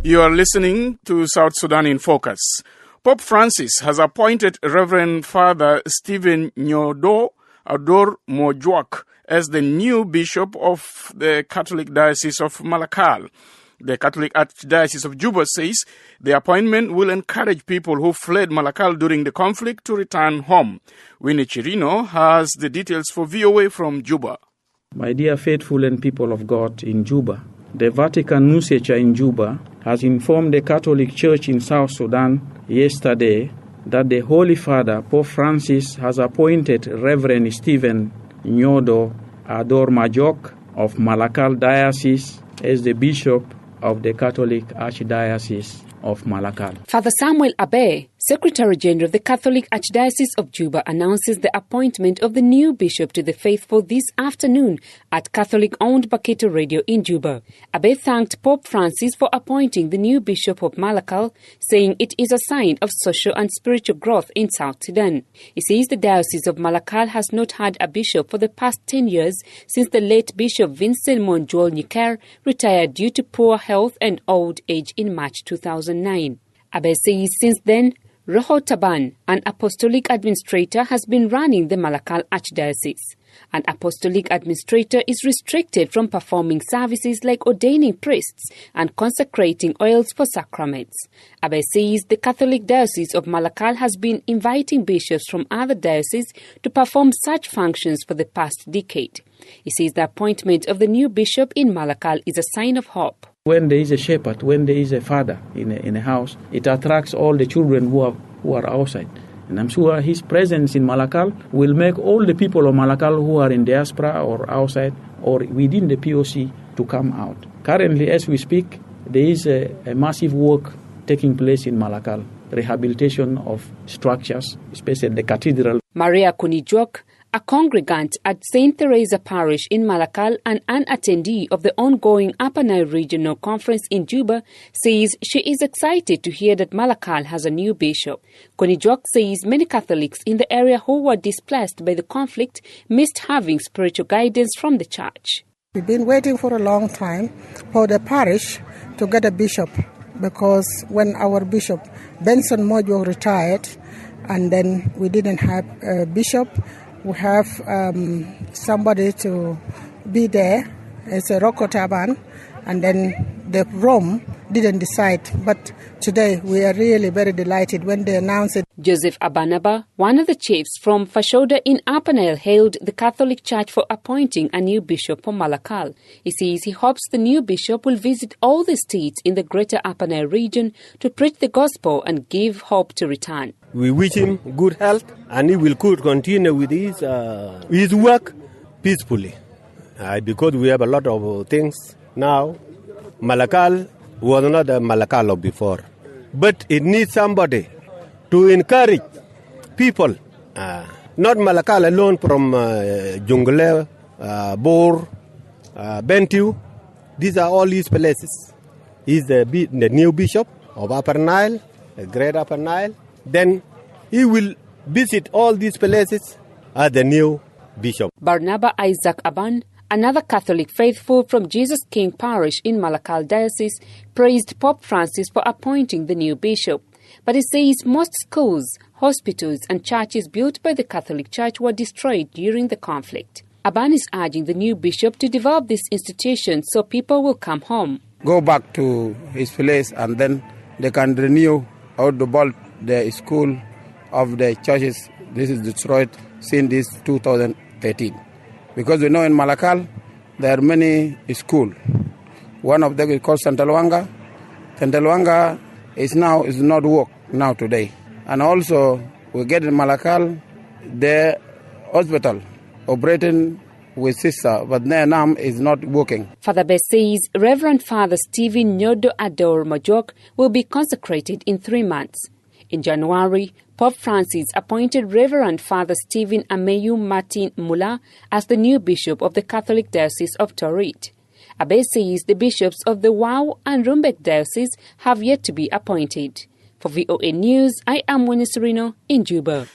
You are listening to South Sudan in Focus. Pope Francis has appointed Reverend Father Stephen Nyodho Ador Mojwok as the new bishop of the Catholic Diocese of Malakal. The Catholic Archdiocese of Juba says the appointment will encourage people who fled Malakal during the conflict to return home. Winnie Cirino has the details for VOA from Juba. My dear faithful and people of God in Juba, the Vatican Nunciature in Juba has informed the Catholic Church in South Sudan yesterday that the Holy Father, Pope Francis, has appointed Reverend Stephen Nyodho Ador Mojwok of Malakal Diocese as the Bishop of the Catholic Archdiocese of Malakal. Father Samuel Abe, Secretary General of the Catholic Archdiocese of Juba, announces the appointment of the new bishop to the faithful this afternoon at Catholic-owned Baketo Radio in Juba. Abe thanked Pope Francis for appointing the new bishop of Malakal, saying it is a sign of social and spiritual growth in South Sudan. He says the Diocese of Malakal has not had a bishop for the past 10 years since the late Bishop Vincent Monjoul retired due to poor health and old age in March 2009. Abe says since then, Roho Taban, an apostolic administrator, has been running the Malakal Archdiocese. An apostolic administrator is restricted from performing services like ordaining priests and consecrating oils for sacraments. Abe says the Catholic Diocese of Malakal has been inviting bishops from other dioceses to perform such functions for the past decade. He says the appointment of the new bishop in Malakal is a sign of hope. When there is a shepherd, when there is a father in a house, it attracts all the children who are outside. And I'm sure his presence in Malakal will make all the people of Malakal who are in diaspora or outside or within the POC to come out. Currently, as we speak, there is a massive work taking place in Malakal, rehabilitation of structures, especially the cathedral. Maria Kunijok, a congregant at St. Teresa Parish in Malakal and an attendee of the ongoing Upper Nile Regional Conference in Juba, says she is excited to hear that Malakal has a new bishop. Kunijok says many Catholics in the area who were displaced by the conflict missed having spiritual guidance from the church. We've been waiting for a long time for the parish to get a bishop, because when our bishop, Benson Mojwok, retired, and then we didn't have a bishop, we have somebody to be there. It's a Roko Taban, and then the Rome didn't decide. But today we are really very delighted when they announced it. Joseph Abanaba, one of the chiefs from Fashoda in Upper Nile, hailed the Catholic Church for appointing a new bishop for Malakal. He says he hopes the new bishop will visit all the states in the greater Upper Nile region to preach the gospel and give hope to return. We wish him good health, and he will continue with his work peacefully. Because we have a lot of things now. Malakal was not a Malakal of before, but it needs somebody to encourage people. Not Malakal alone, from Jungle, Bor, Bentiu. These are all these places. He's the new bishop of Upper Nile, the Great Upper Nile. Then he will visit all these places as the new bishop. Barnaba Isaac Aban, another Catholic faithful from Jesus King Parish in Malakal Diocese, praised Pope Francis for appointing the new bishop. But he says most schools, hospitals and churches built by the Catholic Church were destroyed during the conflict. Aban is urging the new bishop to develop this institution so people will come home. Go back to his place, and then they can renew or develop the school of the churches. This is destroyed since this 2013. Because we know in Malakal there are many schools. One of them is called Santalwanga. Santalwanga is not work now today. And also we get in Malakal the hospital operating with sister, but their name is not working. Father Bess says Reverend Father Stephen Nyodho Ador Mojwok will be consecrated in 3 months. In January, Pope Francis appointed Reverend Father Stephen Ameyu Martin Mula as the new bishop of the Catholic Diocese of Torit. Abe says the bishops of the Wau and Rumbek Diocese have yet to be appointed. For VOA News, I am Winnie Cirino in Juba.